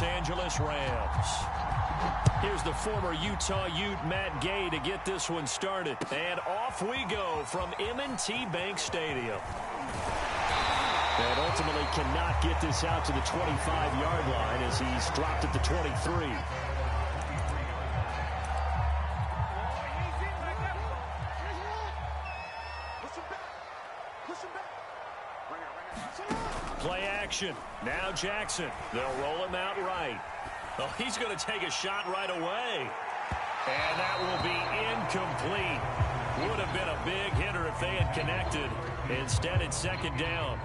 Los Angeles Rams. Here's the former Utah Ute, Matt Gay, to get this one started. And off we go from M&T Bank Stadium. And ultimately cannot get this out to the 25-yard line as he's dropped at the 23. Play action. Now Jackson. They'll roll him out right. Oh, he's going to take a shot right away. And that will be incomplete. Would have been a big hitter if they had connected. Instead, it's second down.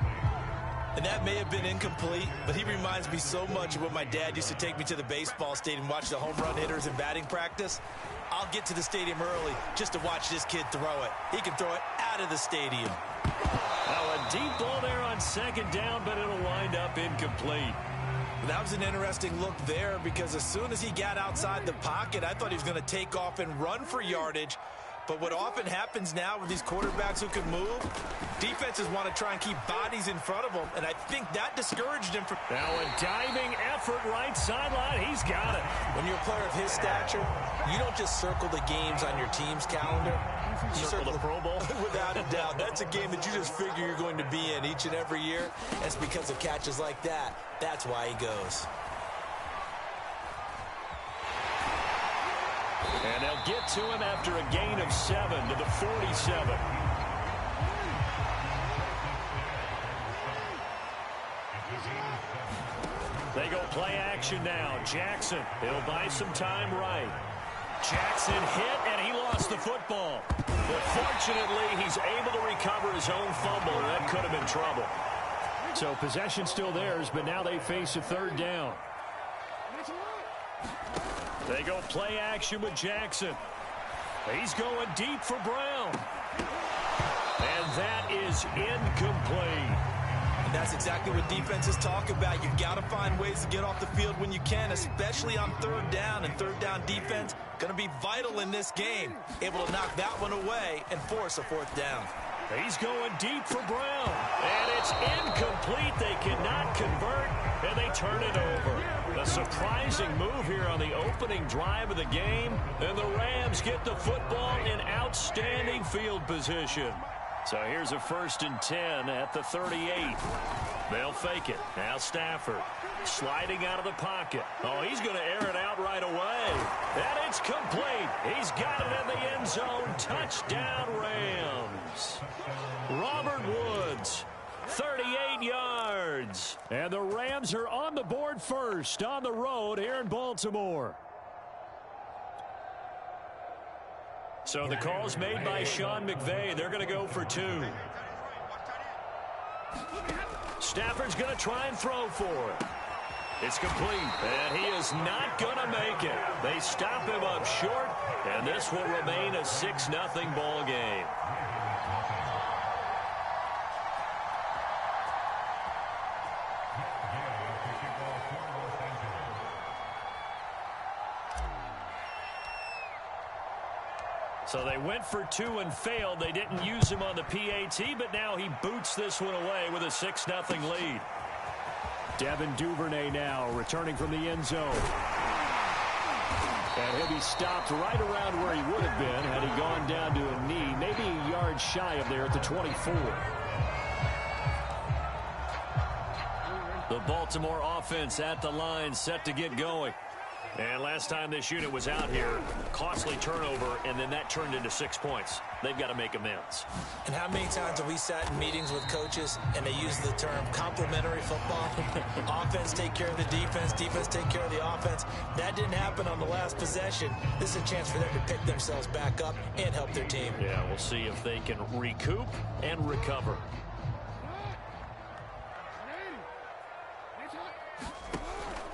And that may have been incomplete, but he reminds me so much of when my dad used to take me to the baseball stadium and watch the home run hitters in batting practice. I'll get to the stadium early just to watch this kid throw it. He can throw it out of the stadium. Now a deep ball there on second down, but it'll wind up incomplete. That was an interesting look there because as soon as he got outside the pocket, I thought he was going to take off and run for yardage. But what often happens now with these quarterbacks who can move, defenses want to try and keep bodies in front of them, and I think that discouraged him. Now a diving effort right sideline. He's got it. When you're a player of his stature, you don't just circle the games on your team's calendar. You circle the Pro Bowl. Without a doubt. That's a game that you just figure you're going to be in each and every year. That's because of catches like that. That's why he goes. And they'll get to him after a gain of 7 to the 47. They go play action now. Jackson, he'll buy some time right. Jackson hit, and he lost the football. But fortunately, he's able to recover his own fumble, and that could have been trouble. So possession still theirs, but now they face a third down. They go play action with Jackson. He's going deep for Brown. And that is incomplete. And that's exactly what defenses talk about. You've got to find ways to get off the field when you can, especially on third down. And third down defense going to be vital in this game. Able to knock that one away and force a fourth down. He's going deep for Brown. And it's incomplete. They cannot convert, and they turn it over. A surprising move here on the opening drive of the game. And the Rams get the football in outstanding field position. So here's a 1st and 10 at the 38. They'll fake it. Now Stafford sliding out of the pocket. Oh, he's going to air it out right away. And it's complete. He's got it in the end zone. Touchdown, Rams. Robert Woods, 38 yards. And the Rams are on the board first on the road here in Baltimore. So the call's made by Sean McVay. They're going to go for 2. Stafford's going to try and throw for it. It's complete, and he is not going to make it. They stop him up short, and this will remain a 6-0 ball game. So they went for 2 and failed. They didn't use him on the PAT, but now he boots this one away with a 6-0 lead. Devin Duvernay now returning from the end zone. And he'll be stopped right around where he would have been had he gone down to a knee, maybe a yard shy of there at the 24. The Baltimore offense at the line, set to get going. And last time this unit was out here, costly turnover, and then that turned into 6 points. They've got to make amends. And how many times have we sat in meetings with coaches and they use the term complementary football? Offense take care of the defense, defense take care of the offense. That didn't happen on the last possession. This is a chance for them to pick themselves back up and help their team. Yeah, we'll see if they can recoup and recover.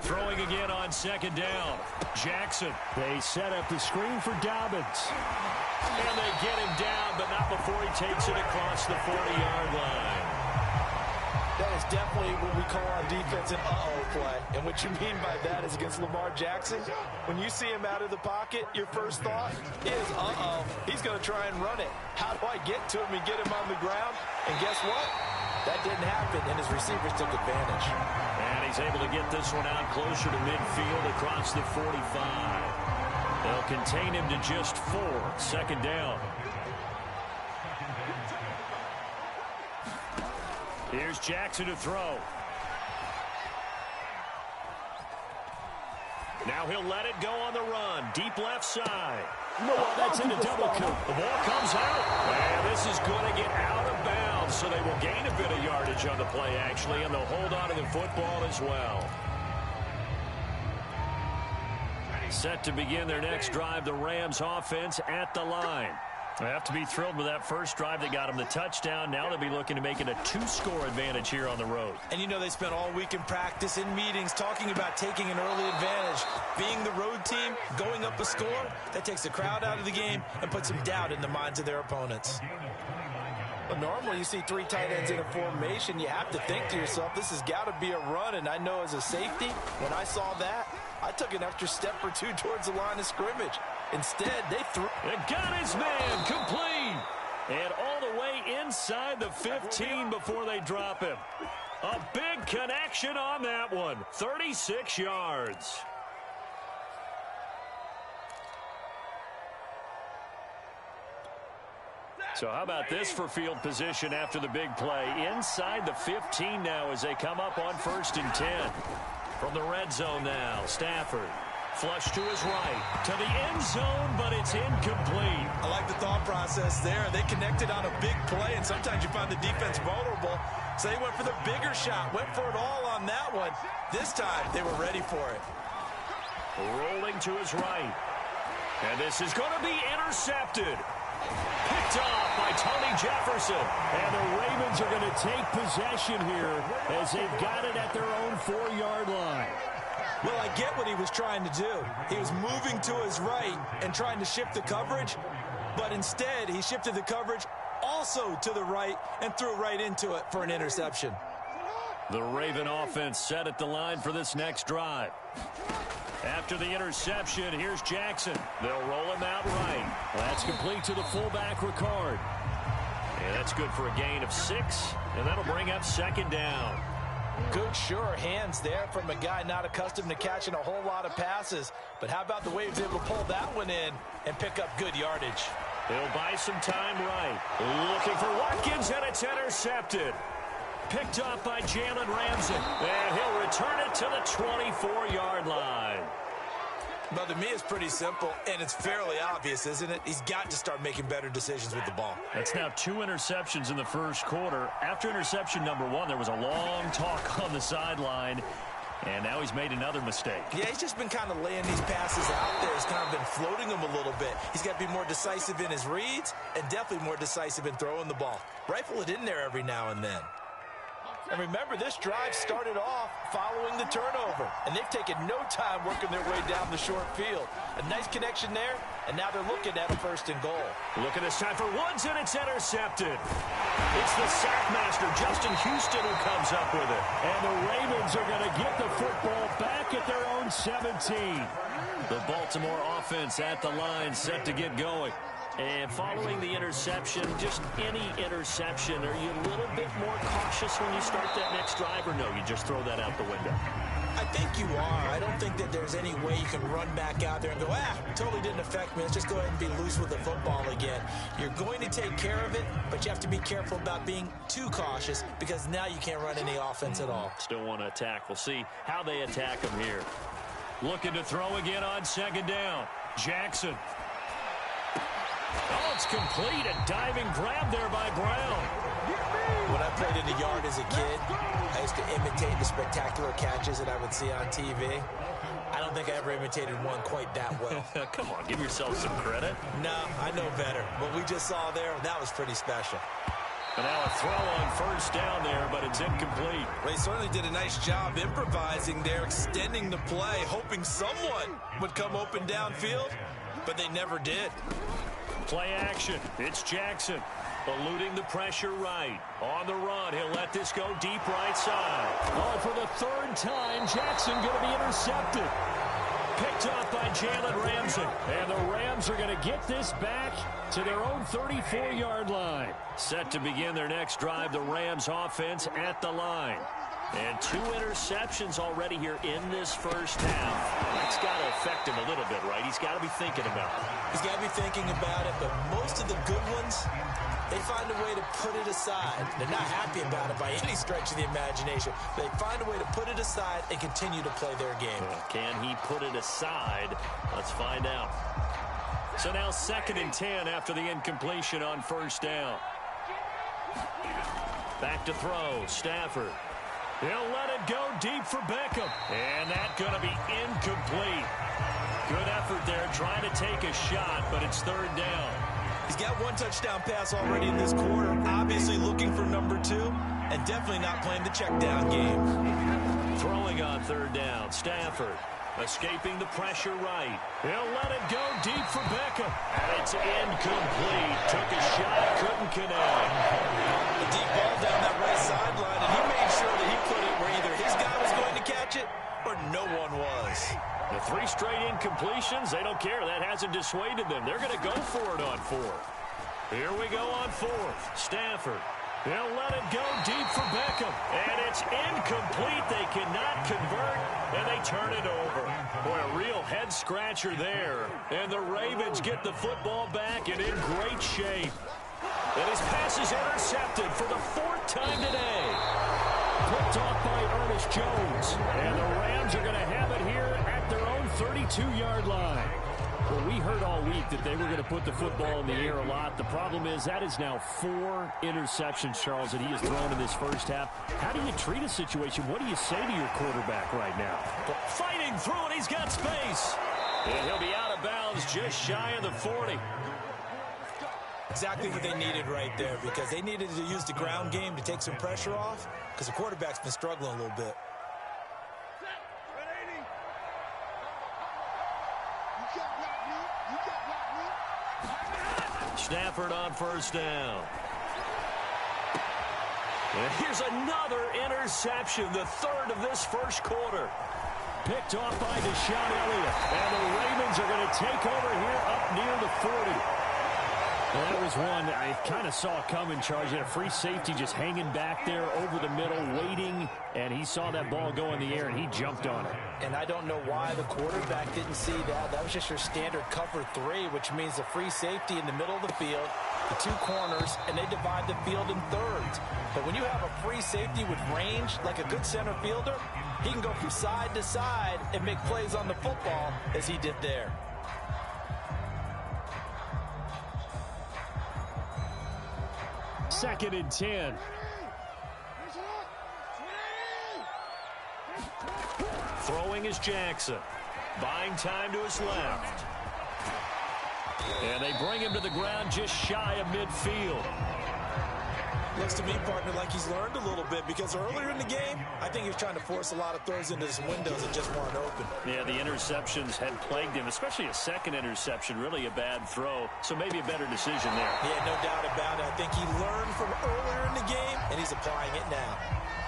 Throwing again on second down. Jackson. They set up the screen for Dobbins. And they get him down, but not before he takes it across the 40-yard line. That is definitely what we call on defense an uh-oh play. And what you mean by that is against Lamar Jackson, when you see him out of the pocket, your first thought is, uh-oh, he's going to try and run it. How do I get to him and get him on the ground? And guess what? That didn't happen, and his receivers took advantage. And he he's able to get this one out closer to midfield across the 45. They'll contain him to just 4. Second down. Here's Jackson to throw. Now he'll let it go on the run. Deep left side. That's into double coop. The ball comes out. And this is going to get out of bounds, so they will gain a bit of yardage on the play, actually, and they'll hold on to the football as well. Set to begin their next drive, the Rams offense at the line. They have to be thrilled with that first drive that got them the touchdown. Now they'll be looking to make it a 2-score advantage here on the road. And you know they spent all week in practice, in meetings, talking about taking an early advantage. Being the road team, going up a score, that takes the crowd out of the game and puts some doubt in the minds of their opponents. Well, normally you see 3 tight ends in a formation. You have to think to yourself, this has got to be a run. And I know as a safety, when I saw that, I took an extra step or 2 towards the line of scrimmage. Instead, they threw. It got his man complete. And all the way inside the 15 before they drop him. A big connection on that one. 36 yards. So how about this for field position after the big play? Inside the 15 now as they come up on 1st and 10. From the red zone now, Stafford. Flush to his right, to the end zone, but it's incomplete. I like the thought process there. They connected on a big play, and sometimes you find the defense vulnerable. So they went for the bigger shot, went for it all on that one. This time, they were ready for it. Rolling to his right. And this is going to be intercepted. Picked off by Tony Jefferson. And the Ravens are going to take possession here as they've got it at their own 4-yard line. Well, I get what he was trying to do. He was moving to his right and trying to shift the coverage, but instead he shifted the coverage also to the right and threw right into it for an interception. The Raven offense set at the line for this next drive. After the interception, here's Jackson. They'll roll him out right. That's complete to the fullback, Ricard. And that's good for a gain of 6, and that'll bring up 2nd down. Good, sure hands there from a guy not accustomed to catching a whole lot of passes. But how about the way he was able to pull that one in and pick up good yardage? He'll buy some time right. Looking for Watkins, and it's intercepted. Picked up by Jalen Ramsey. And he'll return it to the 24-yard line. Well, to me, it's pretty simple, and it's fairly obvious, isn't it? He's got to start making better decisions with the ball. That's now 2 interceptions in the first quarter. After interception number 1, there was a long talk on the sideline, and now he's made another mistake. Yeah, he's just been kind of laying these passes out there. He's kind of been floating them a little bit. He's got to be more decisive in his reads and definitely more decisive in throwing the ball. Rifle it in there every now and then. And remember, this drive started off following the turnover, and they've taken no time working their way down the short field. A nice connection there, and now they're looking at a 1st and goal. Look at this time for Woods, and it's intercepted. It's the sackmaster, Justin Houston, who comes up with it. And the Ravens are going to get the football back at their own 17. The Baltimore offense at the line, set to get going. And following the interception, just any interception, are you a little bit more cautious when you start that next drive, or no, you just throw that out the window? I think you are. I don't think that there's any way you can run back out there and go, totally didn't affect me. Let's just go ahead and be loose with the football again. You're going to take care of it, but you have to be careful about being too cautious because now you can't run any offense at all. Still want to attack. We'll see how they attack him here. Looking to throw again on 2nd down. Jackson. Oh, it's complete. A diving grab there by Brown. When I played in the yard as a kid, I used to imitate the spectacular catches that I would see on TV. I don't think I ever imitated one quite that well. Come on, give yourself some credit. No, I know better. What we just saw there, that was pretty special. And now a throw on 1st down there, but it's incomplete. Well, he certainly did a nice job improvising there, extending the play, hoping someone would come open downfield, but they never did. Play action. It's Jackson. Eluding the pressure right. On the run, he'll let this go deep right side. Oh, for the 3rd time, Jackson going to be intercepted. Picked off by Jalen Ramsey. And the Rams are going to get this back to their own 34-yard line. Set to begin their next drive, the Rams offense at the line. And 2 interceptions already here in this first half. That's got to affect him a little bit, right? He's got to be thinking about it. He's got to be thinking about it, but most of the good ones, they find a way to put it aside. They're not happy about it by any stretch of the imagination. They find a way to put it aside and continue to play their game. Can he put it aside? Let's find out. So now 2nd and 10 after the incompletion on first down. Back to throw, Stafford. He'll let it go deep for Beckham. And that's going to be incomplete. Good effort there trying to take a shot, but it's 3rd down. He's got 1 touchdown pass already in this quarter. Obviously looking for number 2 and definitely not playing the check down game. Throwing on 3rd down, Stafford. Escaping the pressure right. He'll let it go deep for Beckham. And it's incomplete. Took a shot, couldn't connect. A deep ball down that right sideline, and he made sure that he put it where either his guy was going to catch it or no one was. The 3 straight incompletions, they don't care. That hasn't dissuaded them. They're going to go for it on 4th. Here we go on 4th. Stafford. He'll let it go deep for Beckham. And it's incomplete. They cannot convert, and they turn it over. Boy, a real head-scratcher there. And the Ravens get the football back and in great shape. And his pass is intercepted for the 4th time today. Picked off by Ernest Jones. And the Rams are going to have it here at their own 32-yard line. Well, we heard all week that they were going to put the football in the air a lot. The problem is that is now 4 interceptions, Charles, that he has thrown in this first half. How do you treat a situation? What do you say to your quarterback right now? Fighting through, and he's got space. And he'll be out of bounds just shy of the 40. Exactly what they needed right there, because they needed to use the ground game to take some pressure off, because the quarterback's been struggling a little bit. Stafford on first down. And here's another interception, the 3rd of this first quarter. Picked off by Deshaun Elliott. And the Ravens are going to take over here up near the 40. Well, that was one that I kind of saw coming, Charles. He had a free safety just hanging back there over the middle, waiting, and he saw that ball go in the air, and he jumped on it. And I don't know why the quarterback didn't see that. That was just your standard cover 3, which means the free safety in the middle of the field, the 2 corners, and they divide the field in thirds. But when you have a free safety with range, like a good center fielder, he can go from side to side and make plays on the football as he did there. Second and 10. Throwing is Jackson. Buying time to his left. And they bring him to the ground just shy of midfield. Looks to me, partner, like he's learned a little bit, because earlier in the game, I think he was trying to force a lot of throws into some windows that just weren't open. Yeah, the interceptions had plagued him, especially a second interception, really a bad throw. So maybe a better decision there. Yeah, no doubt about it. I think he learned from earlier in the game, and he's applying it now.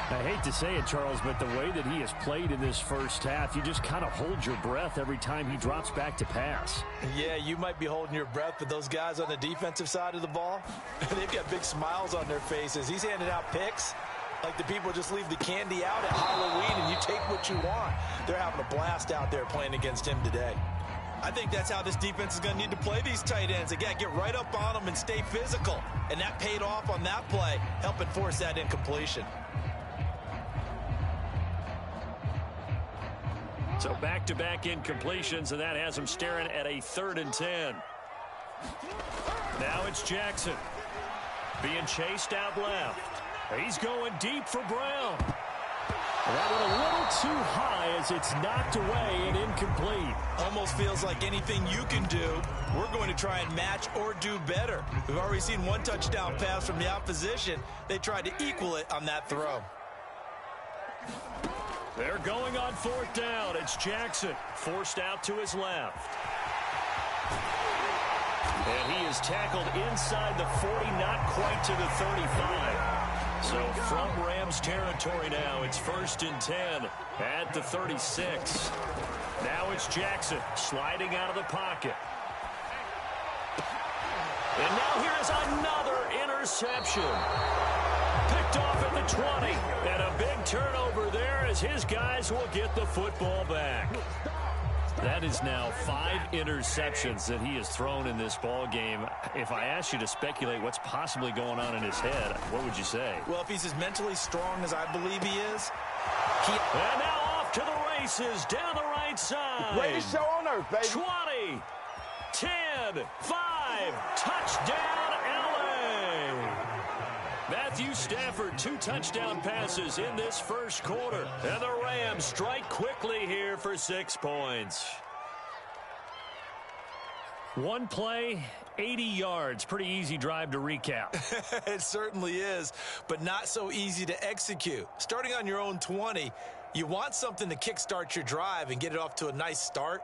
I hate to say it, Charles, but the way that he has played in this first half, you just kind of hold your breath every time he drops back to pass. Yeah, you might be holding your breath, but those guys on the defensive side of the ball, they've got big smiles on their faces. He's handing out picks like the people just leave the candy out at Halloween and you take what you want. They're having a blast out there playing against him today. I think that's how this defense is going to need to play these tight ends. They got to get right up on them and stay physical. And that paid off on that play, helping force that incompletion. So back-to-back incompletions, and that has him staring at a 3rd and 10. Now it's Jackson being chased out left. He's going deep for Brown. That one a little too high as it's knocked away and incomplete. Almost feels like anything you can do, we're going to try and match or do better. We've already seen 1 touchdown pass from the opposition. They tried to equal it on that throw. They're going on 4th down. It's Jackson forced out to his left. And he is tackled inside the 40, not quite to the 35. So from Rams territory now, it's 1st and 10 at the 36. Now it's Jackson sliding out of the pocket. And now here is another interception. Picked off at the 20. And a big turnover there as his guys will get the football back. That is now 5 interceptions that he has thrown in this ball game. If I asked you to speculate what's possibly going on in his head, what would you say? Well, if he's as mentally strong as I believe he is. And now off to the races down the right side. Greatest show on earth, baby. 20, 10, 5, touchdown LA. Matthew Stafford, 2 touchdown passes in this first quarter. And the Rams strike quickly here for 6 points. One play, 80 yards. Pretty easy drive to recap. It certainly is, but not so easy to execute. Starting on your own 20, you want something to kickstart your drive and get it off to a nice start.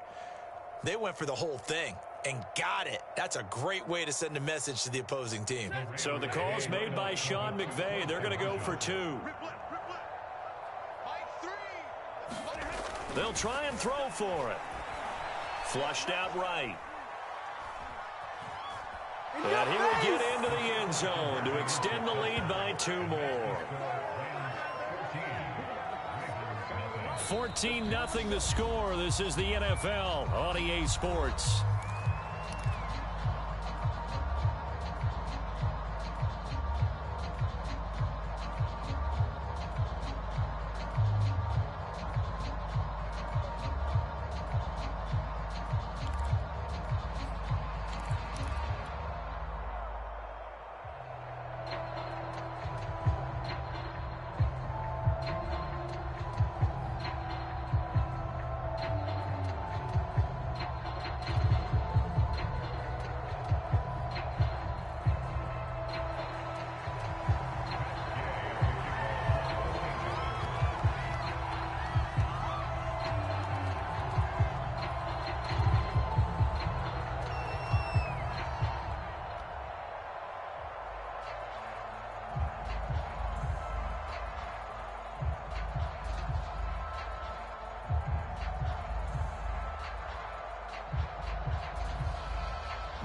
They went for the whole thing and got it. That's a great way to send a message to the opposing team. So the call's made by Sean McVay. They're going to go for 2. They'll try and throw for it. Flushed out right. And he will get into the end zone to extend the lead by 2 more. 14-0 the score. This is the NFL on EA Sports.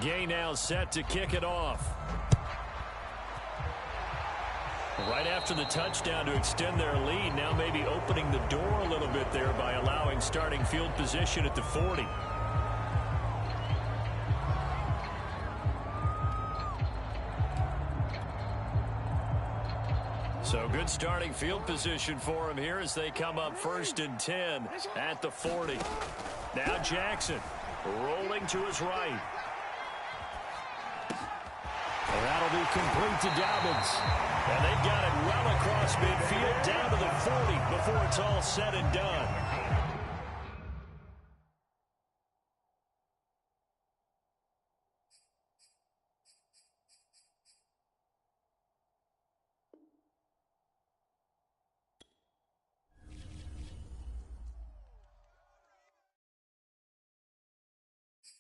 Gay now set to kick it off. Right after the touchdown to extend their lead, now maybe opening the door a little bit there by allowing starting field position at the 40. So good starting field position for him here as they come up 1st and 10 at the 40. Now Jackson rolling to his right. And that'll be complete to Dobbins. And they've got it well across midfield down to the 40 before it's all said and done.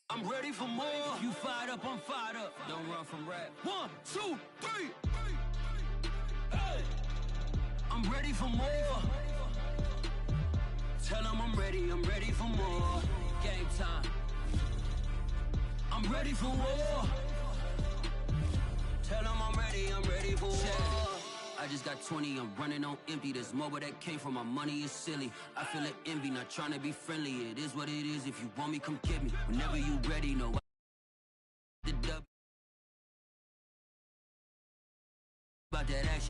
I'm ready for more. You fired up, I'm fired up. Don't run from rap. 1, 2, 3. Hey. I'm ready for more. Tell them I'm ready for more. Game time. I'm ready for war. Tell them I'm ready for war. I just got 20, I'm running on empty. This mobile that came from my money is silly. I feel like envy, not trying to be friendly. It is what it is. If you want me, come get me. Whenever you ready, know the dub. About that action.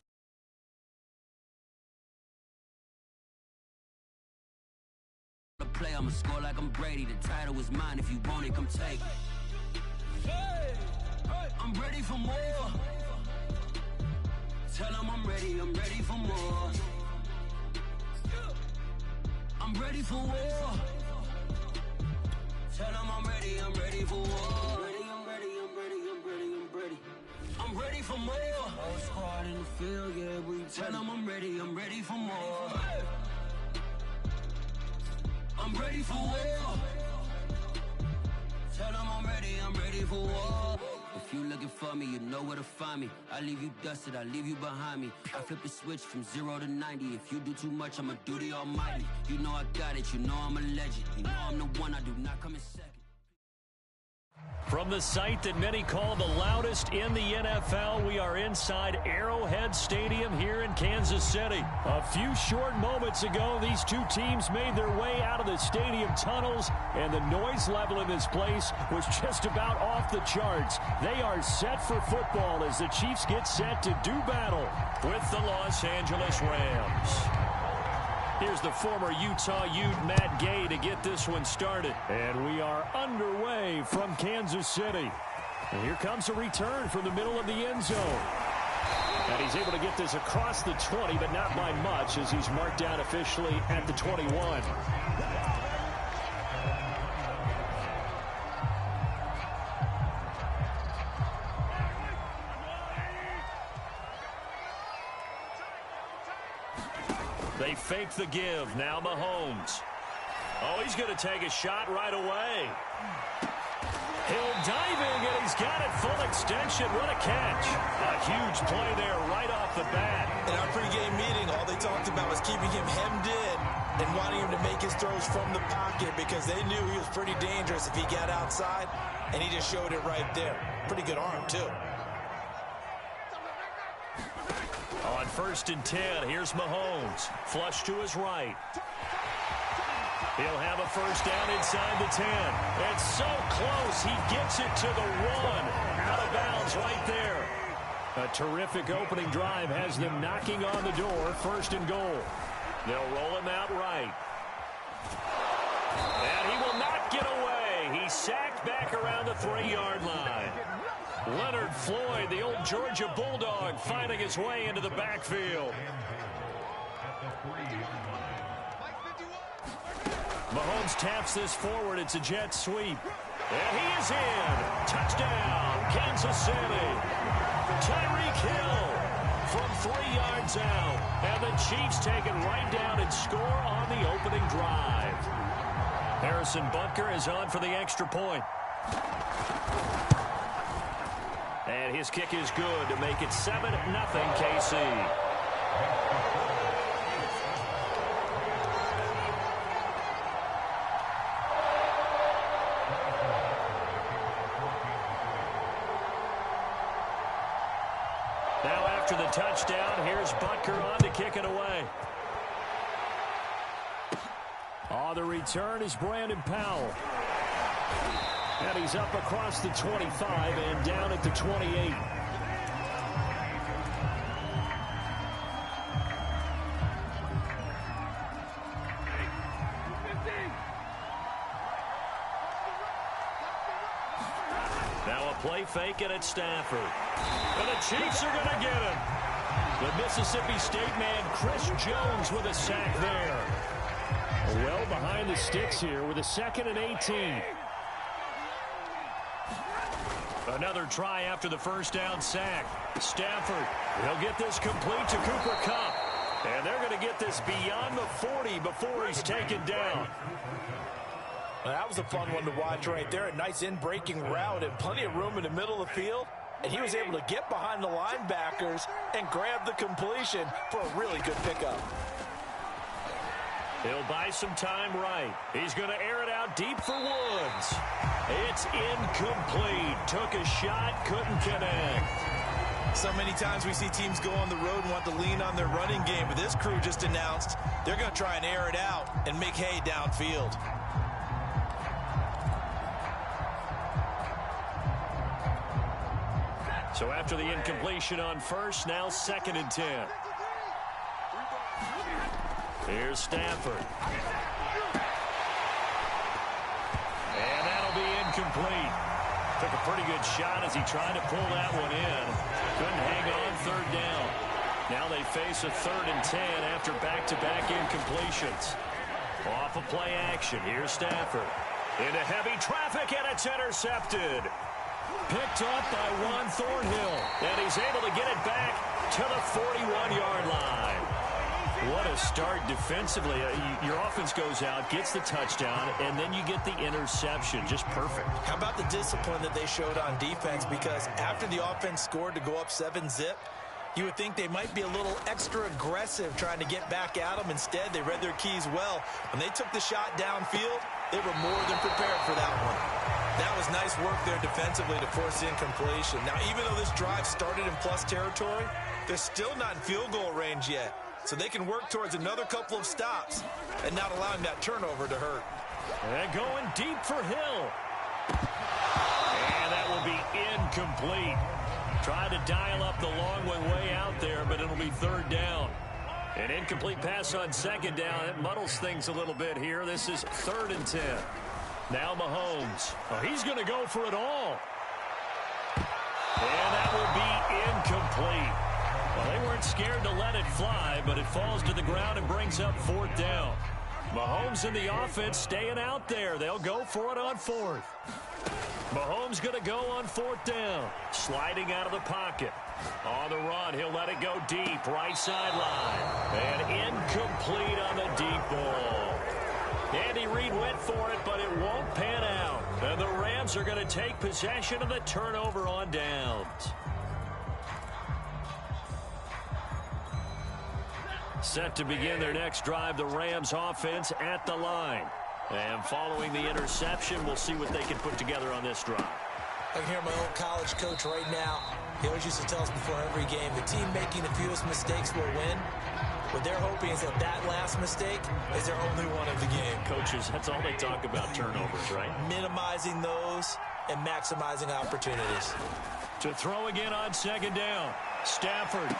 The play, I'ma score like I'm Brady. The title is mine. If you want it, come take it. Hey, I'm ready for more. Tell them I'm ready for more. I'm ready for war. Tell them I'm ready for war. I'm ready for more. Whole squad in the field, yeah, we tell them I'm ready for more. I'm ready for war. Tell them I'm ready for war. If you looking for me, you know where to find me. I leave you dusted, I leave you behind me. I flip the switch from 0 to 90. If you do too much, I'ma do the almighty. You know I got it, you know I'm a legend. You know I'm the one, I do not come in second. From the site that many call the loudest in the NFL, we are inside Arrowhead Stadium here in Kansas City. A few short moments ago, these two teams made their way out of the stadium tunnels, and the noise level in this place was just about off the charts. They are set for football as the Chiefs get set to do battle with the Los Angeles Rams. Here's the former Utah Ute, Matt Gay, to get this one started. And we are underway from Kansas City. And here comes a return from the middle of the end zone. And he's able to get this across the 20, but not by much, as he's marked down officially at the 21. They fake the give. Now Mahomes. Oh, he's going to take a shot right away. Hill diving, and he's got it full extension. What a catch. A huge play there right off the bat. In our pregame meeting, all they talked about was keeping him hemmed in and wanting him to make his throws from the pocket because they knew he was pretty dangerous if he got outside, and he just showed it right there. Pretty good arm, too. On 1st and 10, here's Mahomes. Flush to his right. He'll have a first down inside the 10. It's so close. He gets it to the 1. Out of bounds right there. A terrific opening drive has them knocking on the door. 1st and goal. They'll roll him out right. And he will not get away. He's sacked back around the 3-yard line. Leonard Floyd, the old Georgia Bulldog, finding his way into the backfield. Mahomes taps this forward. It's a jet sweep. And he is in. Touchdown, Kansas City. Tyreek Hill from 3 yards out. And the Chiefs take it right down and score on the opening drive. Harrison Butker is on for the extra point. And his kick is good to make it 7-0 KC. Now after the touchdown, here's Butker on to kick it away. On the return is Brandon Powell. And he's up across the 25 and down at the 28. Now a play fake and it's Stafford. And the Chiefs are going to get him. The Mississippi State man, Chris Jones, with a sack there. Well behind the sticks here with a 2nd and 18. Another try after the first down sack. Stafford, he'll get this complete to Cooper Kupp. And they're going to get this beyond the 40 before he's taken down. Well, that was a fun one to watch right there. A nice in-breaking route and plenty of room in the middle of the field. And he was able to get behind the linebackers and grab the completion for a really good pickup. He'll buy some time right. He's going to air it out deep for Woods. It's incomplete. Took a shot, couldn't connect. So many times we see teams go on the road and want to lean on their running game, but this crew just announced they're going to try and air it out and make hay downfield. So after the incompletion on first, now 2nd and 10. Here's Stafford. And that'll be incomplete. Took a pretty good shot as he tried to pull that one in. Couldn't hang on 3rd down. Now they face a 3rd and 10 after back-to-back incompletions. Off of play action. Here's Stafford. Into heavy traffic, and it's intercepted. Picked up by Juan Thornhill. And he's able to get it back to the 41-yard line. What a start defensively. Your offense goes out, gets the touchdown, and then you get the interception. Just perfect. How about the discipline that they showed on defense? Because after the offense scored to go up 7-0, you would think they might be a little extra aggressive trying to get back at them. Instead, they read their keys well. When they took the shot downfield, They were more than prepared for that one. That was nice work there defensively to force incompletion. Now, even though this drive started in plus territory, they're still not in field goal range yet. So they can work towards another couple of stops and not allowing that turnover to hurt. And going deep for Hill. And that will be incomplete. Tried to dial up the long way out there, but it'll be third down. An incomplete pass on second down. It muddles things a little bit here. This is 3rd and 10. Now Mahomes. Oh, he's going to go for it all. And that will be incomplete. Well, they weren't scared to let it fly, but it falls to the ground and brings up 4th down. Mahomes and the offense staying out there. They'll go for it on 4th. Mahomes going to go on 4th down. Sliding out of the pocket. On the run, he'll let it go deep. Right sideline. And incomplete on the deep ball. Andy Reid went for it, but it won't pan out. And the Rams are going to take possession of the turnover on downs. Set to begin their next drive, the Rams offense at the line. And following the interception, we'll see what they can put together on this drive. I can hear my old college coach right now. He always used to tell us before every game, the team making the fewest mistakes will win. What they're hoping is that that last mistake is their only one of the game. Coaches, that's all they talk about, turnovers, right? Minimizing those and maximizing opportunities. To throw again on second down. Stafford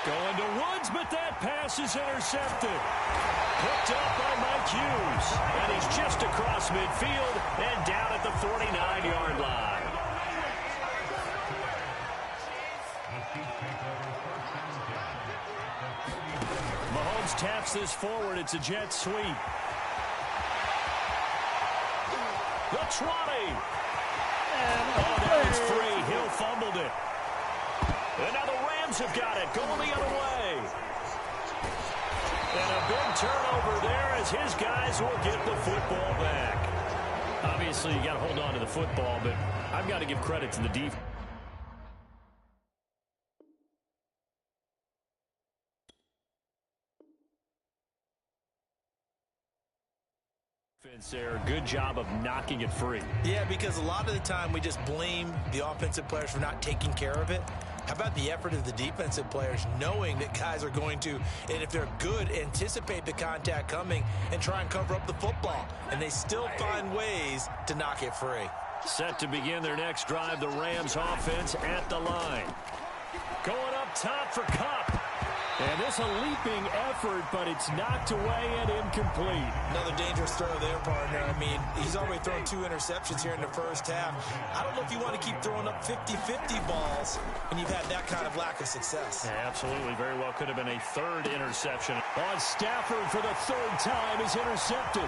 going to Woods, but that pass is intercepted. Picked up by Mike Hughes. And he's just across midfield and down at the 49-yard line. Mahomes taps this forward. It's a jet sweep. The 20. Oh, now it's free. Hill fumbled it. And now the Rams have got it. Going the other way. And a big turnover there as his guys will get the football back. Obviously, you got to hold on to the football, but I've got to give credit to the defense. There, good job of knocking it free. Yeah, because a lot of the time we just blame the offensive players for not taking care of it. How about the effort of the defensive players knowing that guys are going to, and if they're good, anticipate the contact coming and try and cover up the football. And they still find ways to knock it free. Set to begin their next drive, the Rams offense at the line. Going up top for Kupp. And this a leaping effort, but it's knocked away and incomplete. Another dangerous throw there, partner. I mean, he's already thrown 2 interceptions here in the first half. I don't know if you want to keep throwing up 50-50 balls when you've had that kind of lack of success. Yeah, absolutely. Very well could have been a 3rd interception. On Stafford for the 3rd time is intercepted.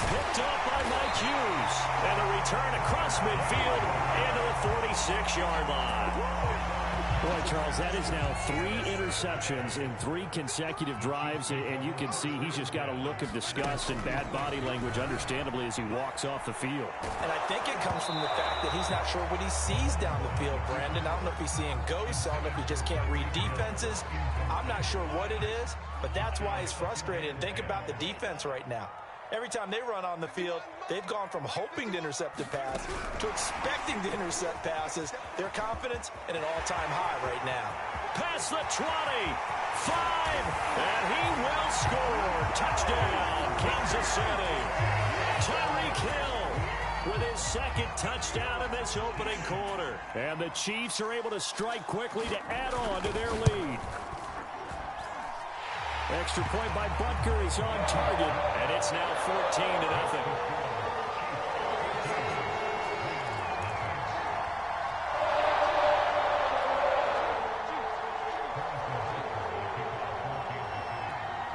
Picked up by Mike Hughes. And a return across midfield into the 46-yard line. Boy, Charles, that is now 3 interceptions in 3 consecutive drives, and you can see he's just got a look of disgust and bad body language, understandably, as he walks off the field. And I think it comes from the fact that he's not sure what he sees down the field, Brandon. I don't know if he's seeing ghosts. I don't know if he just can't read defenses. I'm not sure what it is, but that's why he's frustrated. And think about the defense right now. Every time they run on the field, they've gone from hoping to intercept a pass to expecting to intercept passes. Their confidence at an all-time high right now. Past the 20, 5, and he will score. Touchdown, Kansas City. Tyreek Hill with his 2nd touchdown in this opening quarter. And the Chiefs are able to strike quickly to add on to their lead. Extra point by Butker is on target, and it's now 14-0.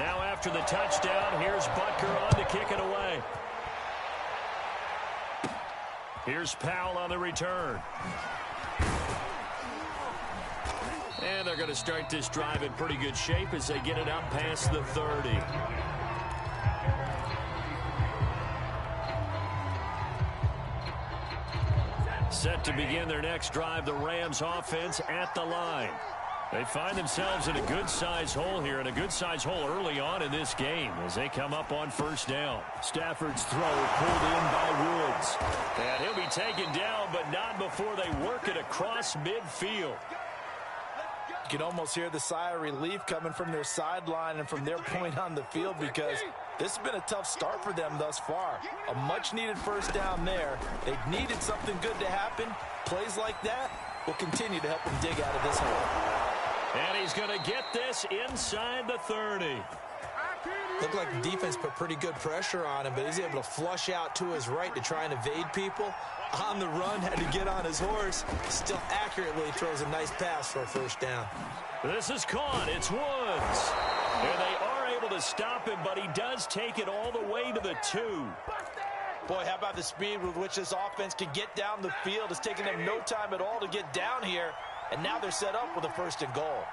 Now after the touchdown, here's Butker on to kick it away. Here's Powell on the return. And they're going to start this drive in pretty good shape as they get it up past the 30. Set to begin their next drive, the Rams offense at the line. They find themselves in a good-sized hole here, and a good-sized hole early on in this game as they come up on first down. Stafford's throw pulled in by Woods. And he'll be taken down, but not before they work it across midfield. You can almost hear the sigh of relief coming from their sideline and from their point on the field, because this has been a tough start for them thus far. A much-needed first down there. They've needed something good to happen. Plays like that will continue to help them dig out of this hole. And he's going to get this inside the 30. Looked like the defense put pretty good pressure on him, but he's able to flush out to his right to try and evade people. On the run, had to get on his horse. Still accurately throws a nice pass for a first down. This is caught. It's Woods. And they are able to stop him, but he does take it all the way to the 2. Boy, how about the speed with which this offense can get down the field? It's taken them no time at all to get down here. And now they're set up with a 1st and goal.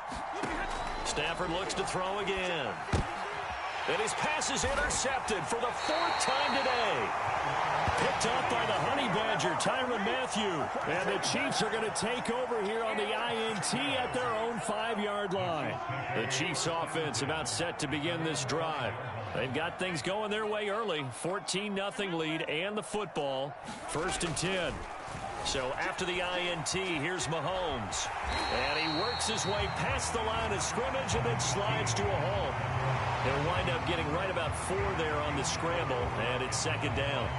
Stafford looks to throw again. And his pass is intercepted for the 4th time today. Picked up by the Honey Badger, Tyrann Mathieu. And the Chiefs are going to take over here on the INT at their own 5-yard line. The Chiefs offense about set to begin this drive. They've got things going their way early. 14-0 lead and the football. 1st and 10. So after the INT, here's Mahomes. And he works his way past the line of scrimmage and then slides to a hole. He'll wind up getting right about 4 there on the scramble, and it's 2nd down.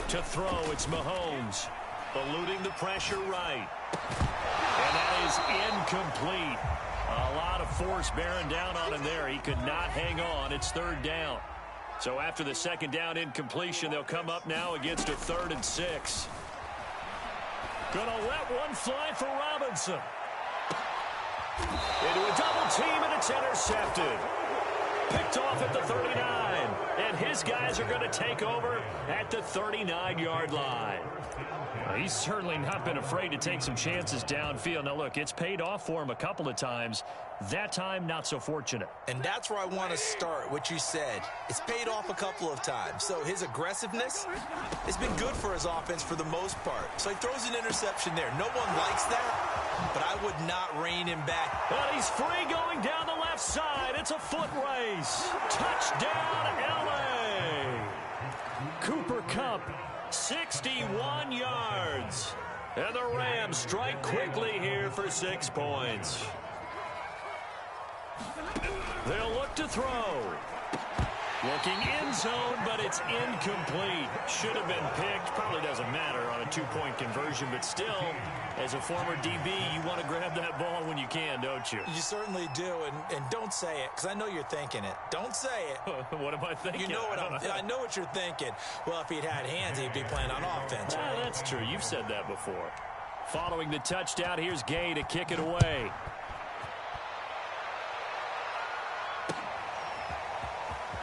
To throw, it's Mahomes. Eluding the pressure right. And that is incomplete. A lot of force bearing down on him there. He could not hang on. It's 3rd down. So after the 2nd down incompletion, they'll come up now against a 3rd and 6. Gonna let one fly for Robinson. Into a double team, and it's intercepted. Picked off at the 39. And his guys are going to take over at the 39-yard line. He's certainly not been afraid to take some chances downfield. Now, look, it's paid off for him a couple of times. That time, not so fortunate. And that's where I want to start, what you said. It's paid off a couple of times. So his aggressiveness has been good for his offense for the most part. So he throws an interception there. No one likes that, but I would not rein him back. But he's free going down the left side. It's a foot race. Touchdown, L.A. Cooper Kupp, 61 yards. And the Rams strike quickly here for 6 points. They'll look to throw. Looking end zone, but it's incomplete. Should have been picked. Probably doesn't matter on a 2-point conversion, but still, as a former DB, you want to grab that ball when you can, don't you? You certainly do, and don't say it, because I know you're thinking it. Don't say it. What am I thinking? You know what I know what you're thinking. Well, if he'd had hands, he'd be playing on offense. Ah, that's true. You've said that before. Following the touchdown, here's Gay to kick it away.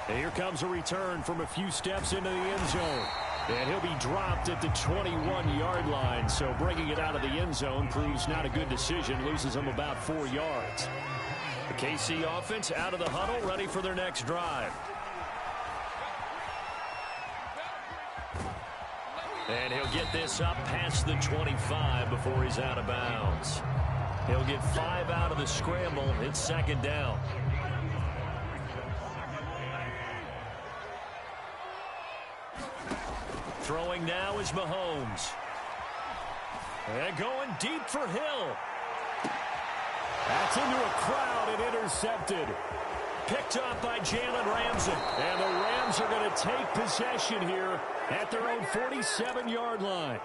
And here comes a return from a few steps into the end zone. And he'll be dropped at the 21-yard line. So bringing it out of the end zone proves not a good decision. Loses him about 4 yards. The KC offense out of the huddle, ready for their next drive. And he'll get this up past the 25 before he's out of bounds. He'll get 5 out of the scramble. It's 2nd down. Throwing now is Mahomes. And going deep for Hill. That's into a crowd and intercepted. Picked up by Jalen Ramsey. And the Rams are going to take possession here at their own 47-yard line.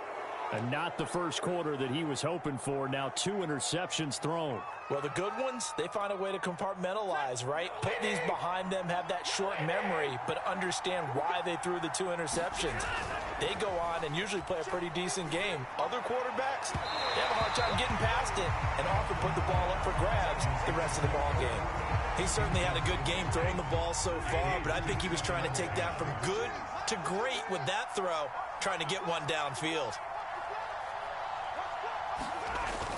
And not the first quarter that he was hoping for. Now 2 interceptions thrown. Well, the good ones, they find a way to compartmentalize, right? Put these behind them, have that short memory, but understand why they threw the 2 interceptions. They go on and usually play a pretty decent game. Other quarterbacks, they have a hard time getting past it and often put the ball up for grabs the rest of the ball game. He certainly had a good game throwing the ball so far, but I think he was trying to take that from good to great with that throw, trying to get one downfield.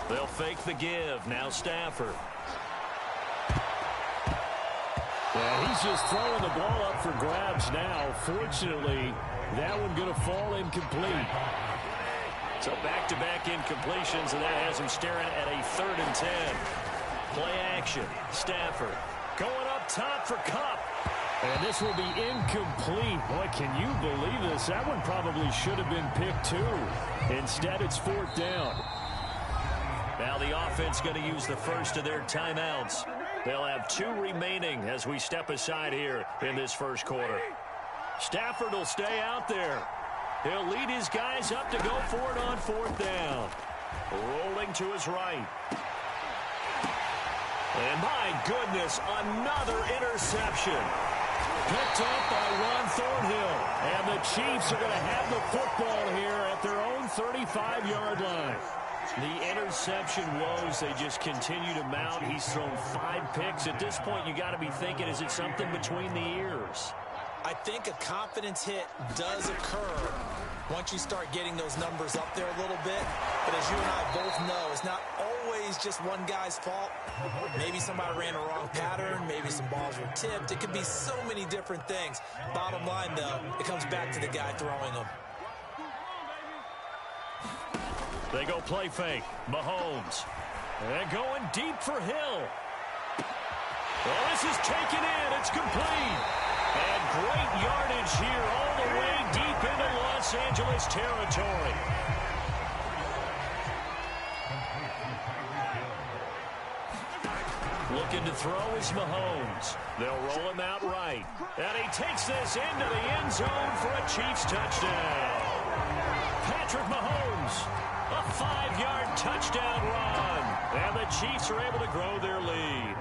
They'll fake the give. Now Stafford. And he's just throwing the ball up for grabs now. Fortunately, that one going to fall incomplete. So back-to-back incompletions, and that has him staring at a 3rd and 10. Play action. Stafford going up top for Kupp. And this will be incomplete. Boy, can you believe this? That one probably should have been picked too. Instead, it's 4th down. Now the offense going to use the first of their timeouts. They'll have 2 remaining as we step aside here in this first quarter. Stafford will stay out there. He'll lead his guys up to go for it on 4th down. Rolling to his right. And my goodness, another interception. Picked up by Juan Thornhill. And the Chiefs are going to have the football here at their own 35-yard line. The interception woes, they just continue to mount. He's thrown 5 picks. At this point, you got to be thinking, is it something between the ears? I think a confidence hit does occur once you start getting those numbers up there a little bit. But as you and I both know, it's not always just one guy's fault. Maybe somebody ran a wrong pattern. Maybe some balls were tipped. It could be so many different things. Bottom line, though, it comes back to the guy throwing them. They go play fake. Mahomes. And going deep for Hill. Well, this is taken in. It's complete. And great yardage here all the way deep into Los Angeles territory. Looking to throw is Mahomes. They'll roll him out right. And he takes this into the end zone for a Chiefs touchdown. Patrick Mahomes, a 5-yard touchdown run. And the Chiefs are able to grow their lead.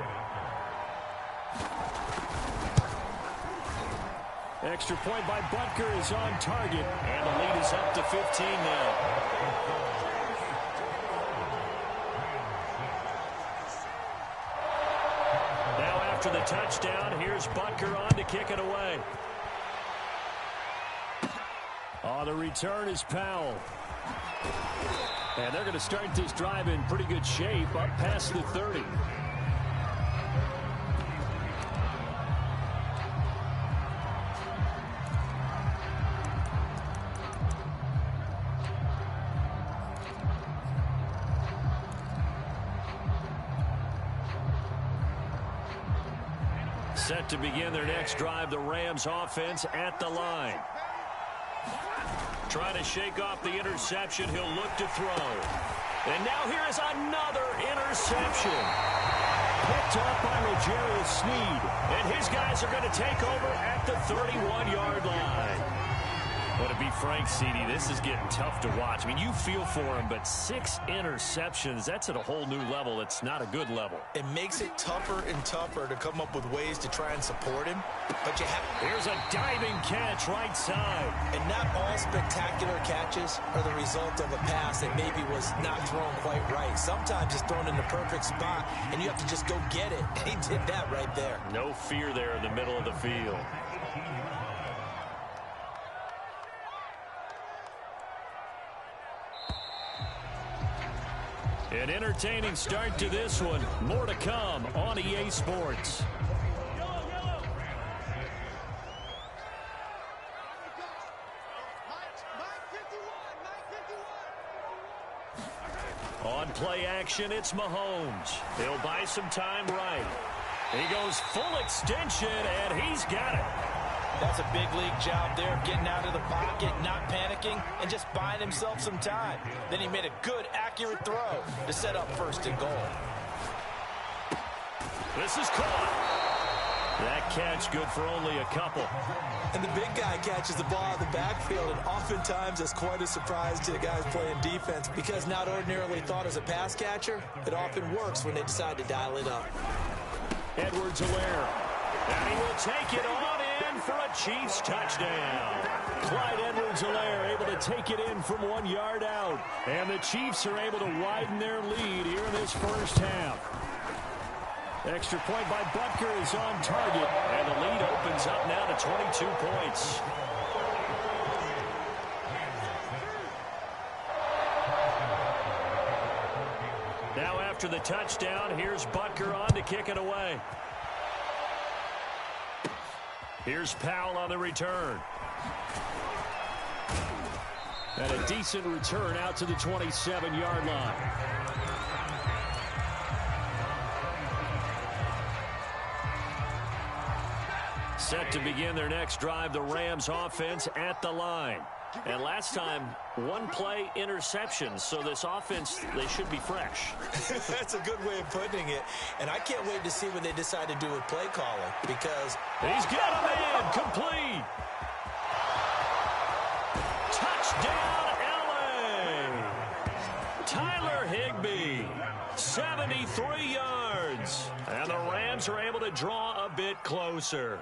Extra point by Butker is on target. And the lead is up to 15 now. Now after the touchdown, here's Butker on to kick it away. On the return is Powell. And they're going to start this drive in pretty good shape up past the 30. Set to begin their next drive, the Rams offense at the line. Trying to shake off the interception. He'll look to throw. And now here is another interception. Picked up by L'Jarius Sneed. And his guys are going to take over at the 31-yard line. But to be frank, CD, this is getting tough to watch. I mean, you feel for him, but 6 interceptions, that's at a whole new level. It's not a good level. It makes it tougher and tougher to come up with ways to try and support him. But you have... Here's a diving catch right side. And not all spectacular catches are the result of a pass that maybe was not thrown quite right. Sometimes it's thrown in the perfect spot, and you have to just go get it. And he did that right there. No fear there in the middle of the field. An entertaining start to this one. More to come on EA Sports. On play action, it's Mahomes. He'll buy some time right. He goes full extension, and he's got it. That's a big league job there of getting out of the pocket, not panicking, and just buying himself some time. Then he made a good, accurate throw to set up 1st and goal. This is caught. That catch good for only a couple. And the big guy catches the ball out of the backfield, and oftentimes that's quite a surprise to the guys playing defense because not ordinarily thought as a pass catcher, it often works when they decide to dial it up. Edwards-Helaire. And he will take it on in for a Chiefs touchdown. Clyde Edwards-Helaire able to take it in from 1 yard out. And the Chiefs are able to widen their lead here in this first half. Extra point by Butker is on target. And the lead opens up now to 22 points. Now after the touchdown, here's Butker on to kick it away. Here's Powell on the return. And a decent return out to the 27-yard line. Set to begin their next drive, the Rams offense at the line. And last time, one play interception, so this offense, they should be fresh. That's a good way of putting it. And I can't wait to see what they decide to do with play calling, because he's got a man complete. Touchdown, LA. Tyler Higbee, 73 yards. And the Rams are able to draw a bit closer.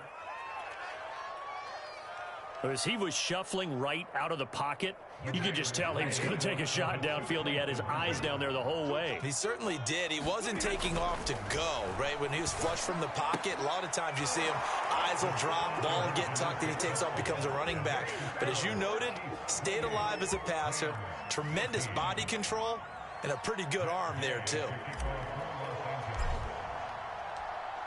As he was shuffling right out of the pocket, you could just tell he was going to take a shot downfield. He had his eyes down there the whole way. He certainly did. He wasn't taking off to go, right? When he was flush from the pocket, a lot of times you see him, eyes will drop, ball will get tucked, and he takes off, becomes a running back. But as you noted, stayed alive as a passer, tremendous body control, and a pretty good arm there, too.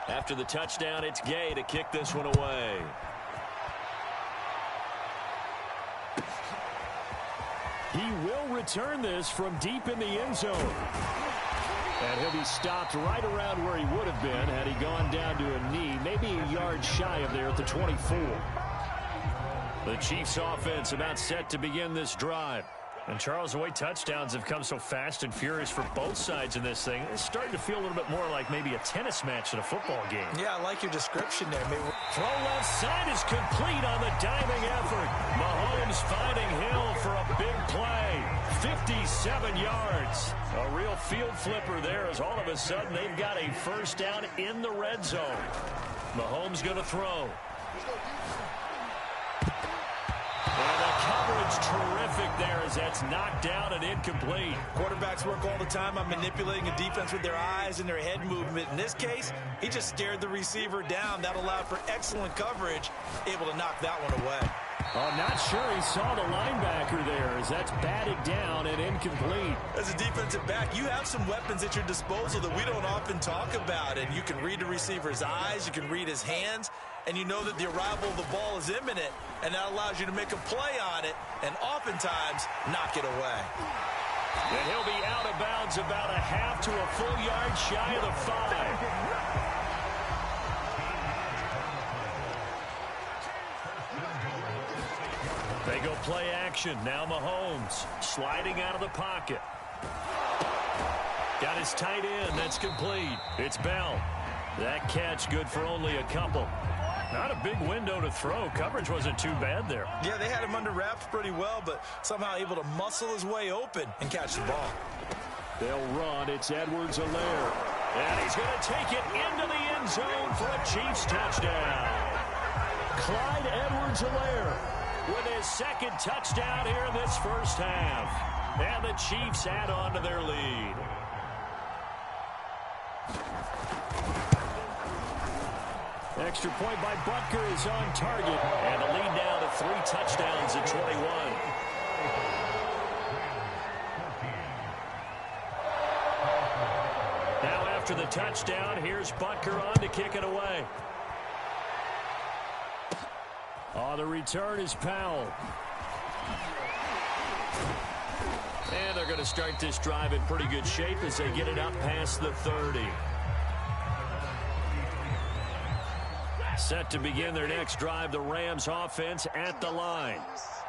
After the touchdown, it's Gay to kick this one away. He will return this from deep in the end zone. And he'll be stopped right around where he would have been had he gone down to a knee, maybe a yard shy of there at the 24. The Chiefs offense about set to begin this drive. And Charles, the way touchdowns have come so fast and furious for both sides in this thing, it's starting to feel a little bit more like maybe a tennis match than a football game. Yeah, I like your description there. Throw left side is complete on the diving effort. Mahomes finding Hill for a big play. 57 yards. A real field flipper there as all of a sudden they've got a first down in the red zone. Mahomes going to throw. And the coverage terrific there as that's knocked down and incomplete. Quarterbacks work all the time on manipulating a defense with their eyes and their head movement. In this case, he just stared the receiver down. That allowed for excellent coverage, able to knock that one away. I'm not sure he saw the linebacker there as that's batted down and incomplete. As a defensive back, you have some weapons at your disposal that we don't often talk about. And you can read the receiver's eyes, you can read his hands, and you know that the arrival of the ball is imminent, and that allows you to make a play on it and oftentimes knock it away. And he'll be out of bounds about a half to a full yard shy of the 5. They go play action. Now Mahomes sliding out of the pocket. Got his tight end. That's complete. It's Bell. That catch good for only a couple. Not a big window to throw. Coverage wasn't too bad there. Yeah, they had him under wraps pretty well, but somehow able to muscle his way open and catch the ball. They'll run. It's Edwards-Helaire. And he's going to take it into the end zone for a Chiefs touchdown. Clyde Edwards-Helaire with his second touchdown here in this first half. And the Chiefs add on to their lead. Extra point by Butker is on target. And the lead now to 3 touchdowns at 21. Now after the touchdown, here's Butker on to kick it away. On the return is Powell. And they're going to start this drive in pretty good shape as they get it up past the 30. Set to begin their next drive, the Rams offense at the line.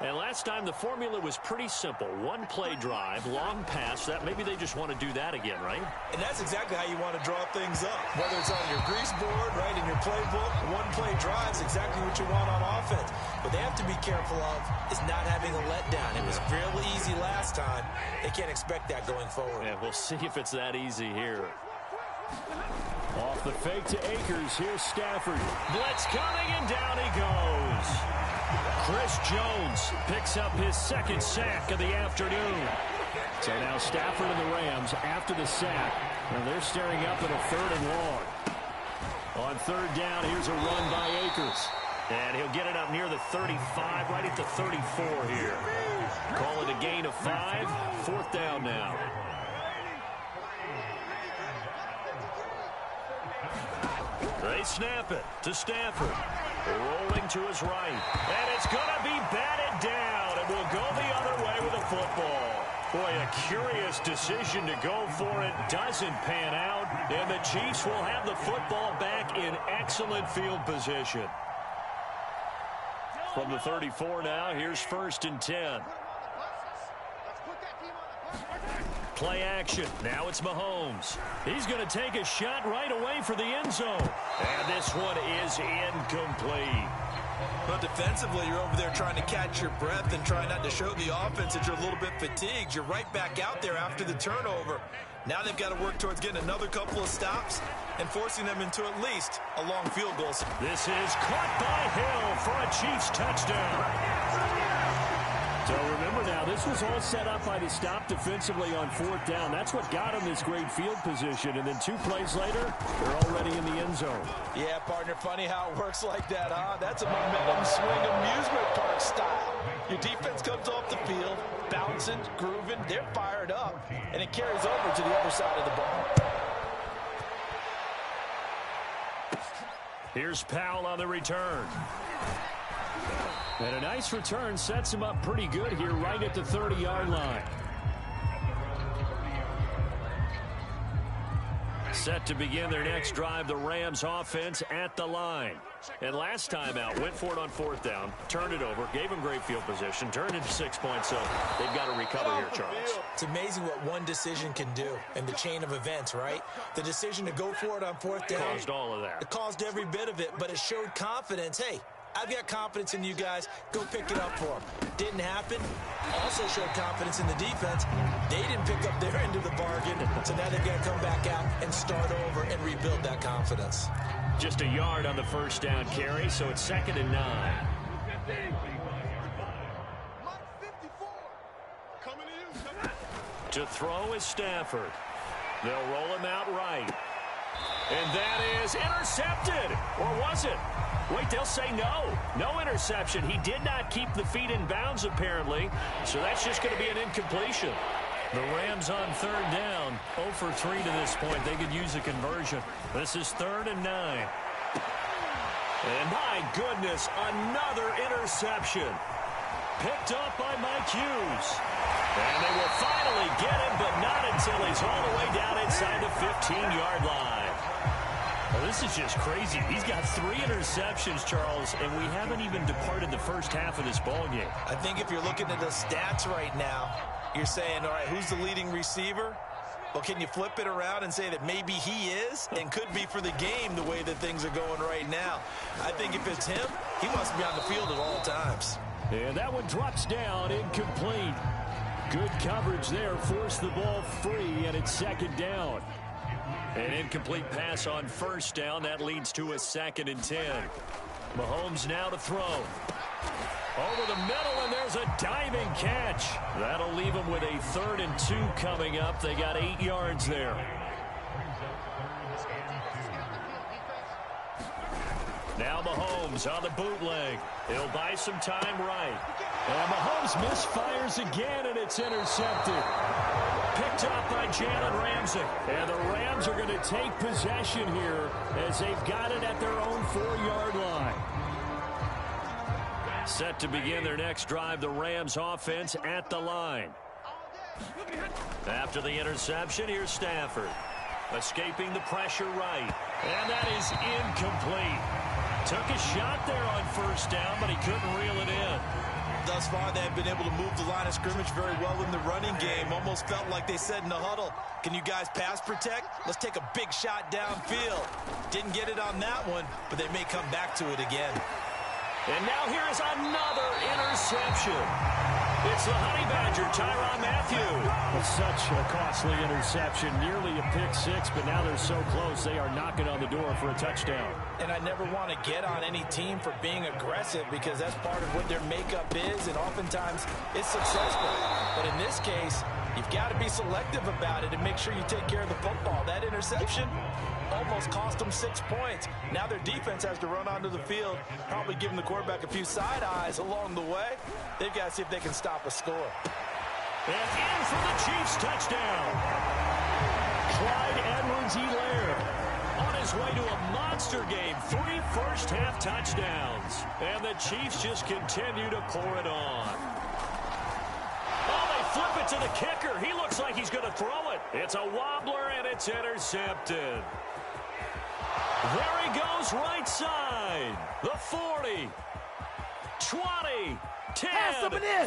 And last time the formula was pretty simple. One play drive, long pass. That maybe they just want to do that again, right? And that's exactly how you want to draw things up. Whether it's on your grease board, right, in your playbook, one play drive is exactly what you want on offense. What they have to be careful of is not having a letdown. It was real easy last time. They can't expect that going forward. Yeah, we'll see if it's that easy here. Off the fake to Akers. Here's Stafford. Blitz coming, and down he goes. Chris Jones picks up his second sack of the afternoon. So now Stafford and the Rams after the sack. And they're staring up at a 3rd and long. On 3rd down, here's a run by Akers. And he'll get it up near the 35, right at the 34 here. Call it a gain of 5. 4th down now. They snap it to Stafford. Rolling to his right. And it's going to be batted down. And will go the other way with the football. Boy, a curious decision to go for it. Doesn't pan out. And the Chiefs will have the football back in excellent field position. From the 34 now, here's 1st and 10. Play action. Now it's Mahomes. He's going to take a shot right away for the end zone. And this one is incomplete. But defensively, you're over there trying to catch your breath and try not to show the offense that you're a little bit fatigued. You're right back out there after the turnover. Now they've got to work towards getting another couple of stops and forcing them into at least a long field goal. This is caught by Hill for a Chiefs touchdown. So remember now, this was all set up by the stop defensively on 4th down. That's what got them this great field position. And then 2 plays later, they're already in the end zone. Yeah, partner, funny how it works like that, huh? That's a momentum swing amusement park style. Your defense comes off the field, bouncing, grooving, they're fired up, and it carries over to the other side of the ball. Here's Powell on the return. And a nice return sets him up pretty good here right at the 30-yard line. Set to begin their next drive, the Rams offense at the line. And last time out, went for it on 4th down, turned it over, gave them great field position, turned into 6 points, so they've got to recover here, Charles. It's amazing what one decision can do in the chain of events, right? The decision to go for it on 4th down. Caused all of that. It caused every bit of it, but it showed confidence. Hey, I've got confidence in you guys. Go pick it up for them. Didn't happen. Also showed confidence in the defense. They didn't pick up their end of the bargain, so now they've got to come back out and start over and rebuild that confidence. Just a yard on the 1st down carry, so it's 2nd and 9. To throw is Stafford. They'll roll him out right. And that is intercepted. Or was it? Wait, they'll say no. No interception. He did not keep the feet in bounds, apparently. So that's just going to be an incompletion. The Rams on 3rd down. 0 for 3 to this point. They could use a conversion. This is 3rd and 9. And my goodness, another interception. Picked up by Mike Hughes. And they will finally get him, but not until he's all the way down inside the 15-yard line. Well, this is just crazy. He's got 3 interceptions, Charles, and we haven't even departed the first half of this ballgame. I think if you're looking at the stats right now, you're saying, all right, who's the leading receiver? Well, can you flip it around and say that maybe he is and could be for the game the way that things are going right now? I think if it's him, he must be on the field at all times. And that one drops down, incomplete. Good coverage there, forced the ball free, and it's 2nd down. An incomplete pass on 1st down. That leads to a 2nd and 10. Mahomes now to throw. Over the middle, and there's a diving catch. That'll leave him with a 3rd and 2 coming up. They got 8 yards there. Now Mahomes on the bootleg. He'll buy some time right. And Mahomes misfires again, and it's intercepted. Picked up by Jalen Ramsey. And the Rams are going to take possession here as they've got it at their own 4-yard line. Set to begin their next drive, the Rams offense at the line. After the interception, here's Stafford. Escaping the pressure right. And that is incomplete. Took a shot there on 1st down, but he couldn't reel it in. Thus far, they have been able to move the line of scrimmage very well in the running game. Almost felt like they said in the huddle, can you guys pass protect? Let's take a big shot downfield. Didn't get it on that one, but they may come back to it again. And now here is another interception. It's the Honey Badger, Tyrann Mathieu. Such a costly interception, nearly a pick-6, but now they're so close they are knocking on the door for a touchdown. And I never want to get on any team for being aggressive because that's part of what their makeup is, and oftentimes it's successful. But in this case, you've got to be selective about it and make sure you take care of the football. That interception almost cost them 6 points. Now their defense has to run onto the field, probably giving the quarterback a few side eyes along the way. They've got to see if they can stop a score. And in for the Chiefs touchdown. Clyde Edwards-Helaire on his way to a monster game. 3 first-half touchdowns. And the Chiefs just continue to pour it on. Oh, they flip it to the kicker. He looks like he's going to throw it. It's a wobbler, and it's intercepted. There he goes, right side. The 40, 20, 10,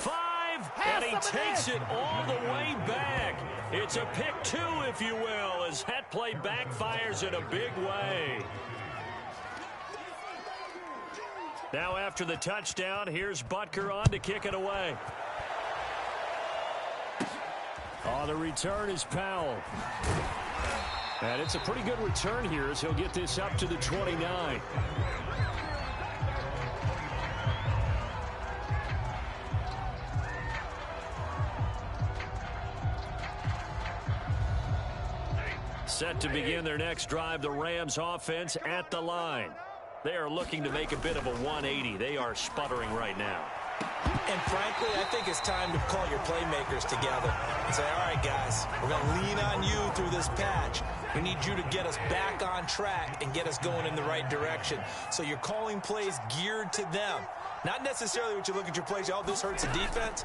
5, and he takes it all the way back. It's a pick 2, if you will, as that play backfires in a big way. Now after the touchdown, here's Butker on to kick it away. Oh, the return is Powell. And it's a pretty good return here as he'll get this up to the 29. Set to begin their next drive, the Rams offense at the line. They are looking to make a bit of a 180. They are sputtering right now. And frankly, I think it's time to call your playmakers together and say, all right, guys, we're going to lean on you through this patch. We need you to get us back on track and get us going in the right direction. So you're calling plays geared to them. Not necessarily what you look at your plays, oh, this hurts the defense.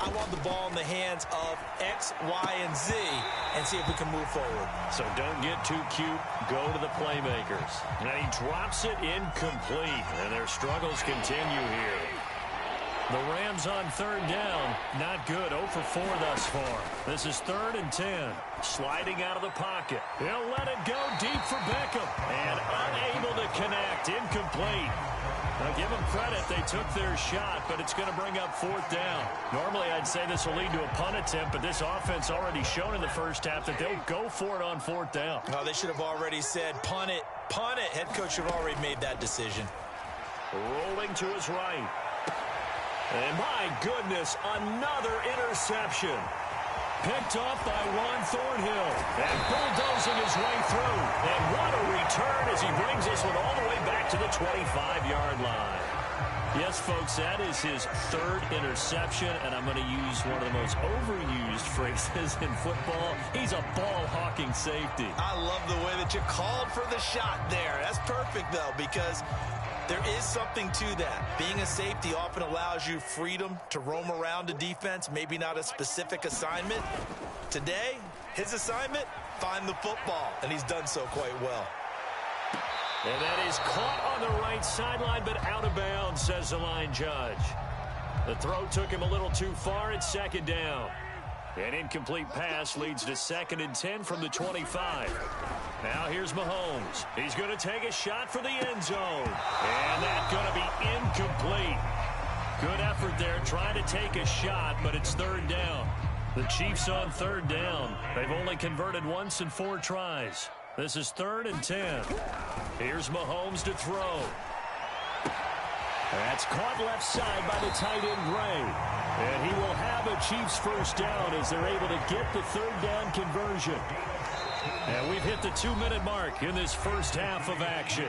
I want the ball in the hands of X, Y, and Z and see if we can move forward. So don't get too cute. Go to the playmakers. And he drops it incomplete, and their struggles continue here. The Rams on 3rd down. Not good. 0 for 4 thus far. This is 3rd and 10. Sliding out of the pocket. He'll let it go deep for Beckham. And unable to connect. Incomplete. Now, give them credit. They took their shot, but it's going to bring up 4th down. Normally, I'd say this will lead to a punt attempt, but this offense already shown in the first half that they'll go for it on 4th down. Oh, they should have already said, punt it, punt it. Head coach should have already made that decision. Rolling to his right. And my goodness, another interception. Picked off by Juan Thornhill. And bulldozing his way through. And what a return as he brings this one all the way back to the 25-yard line. Yes, folks, that is his 3rd interception, and I'm going to use one of the most overused phrases in football. He's a ball-hawking safety. I love the way that you called for the shot there. That's perfect, though, because there is something to that. Being a safety often allows you freedom to roam around a defense, maybe not a specific assignment. Today, his assignment, find the football, and he's done so quite well. And that is caught on the right sideline, but out of bounds, says the line judge. The throw took him a little too far. It's 2nd down. An incomplete pass leads to 2nd and 10 from the 25. Now here's Mahomes. He's going to take a shot for the end zone. And that's going to be incomplete. Good effort there trying to take a shot, but it's 3rd down. The Chiefs on 3rd down. They've only converted once in 4 tries. This is 3rd and 10. Here's Mahomes to throw. That's caught left side by the tight end, Gray. And he will have a Chiefs 1st down as they're able to get the 3rd down conversion. And we've hit the 2-minute mark in this first half of action.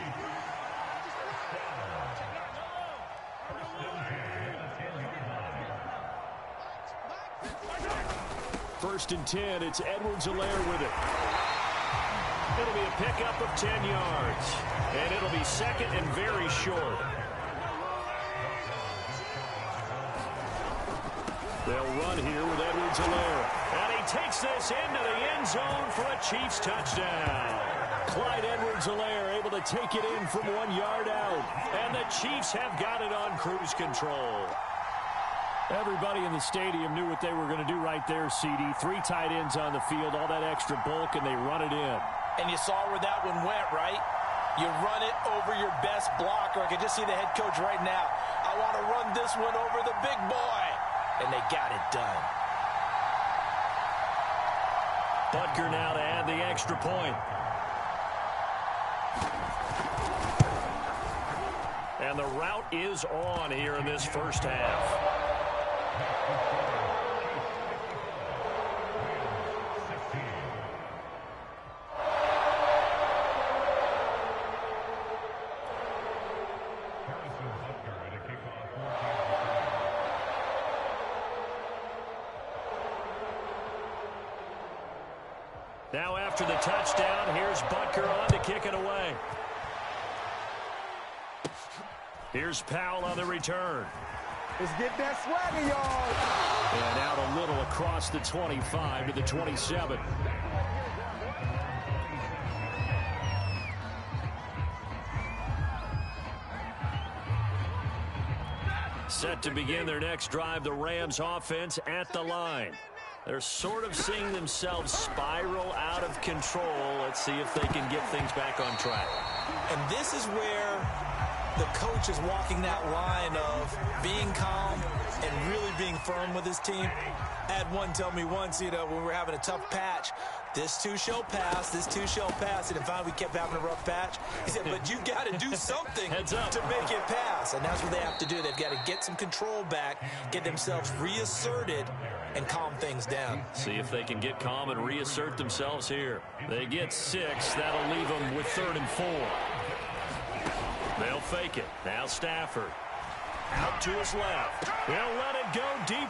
First and 10, it's Edwards-Helaire with it. It'll be a pickup of 10 yards. And it'll be 2nd and very short. They'll run here with Edwards-Helaire. And he takes this into the end zone for a Chiefs touchdown. Clyde Edwards-Helaire able to take it in from 1 yard out. And the Chiefs have got it on cruise control. Everybody in the stadium knew what they were going to do right there, CD. 3 tight ends on the field, all that extra bulk, and they run it in. And you saw where that one went, right? You run it over your best blocker. I can just see the head coach right now. I want to run this one over the big boy. And they got it done. Butker now to add the extra point. And the route is on here in this first half. Now after after the touchdown. Here's Butker on to kick it away. Here's Powell on the return. Let's get that swagger, y'all. And out a little across the 25 to the 27. Set to begin their next drive, the Rams offense at the line. They're sort of seeing themselves spiral out of control. Let's see if they can get things back on track. And this is where the coach is walking that line of being calm and really being firm with his team. I had one tell me once, when we were having a tough patch, this too shall pass, this too shall pass. And finally we kept having a rough patch. He said, but you got to do something to make it pass. And that's what they have to do. They've got to get some control back, get themselves reasserted, and calm things down. See if they can get calm and reassert themselves here. They get 6. That'll leave them with 3rd and 4. They'll fake it. Now Stafford. Out to his left. They'll let it go deep.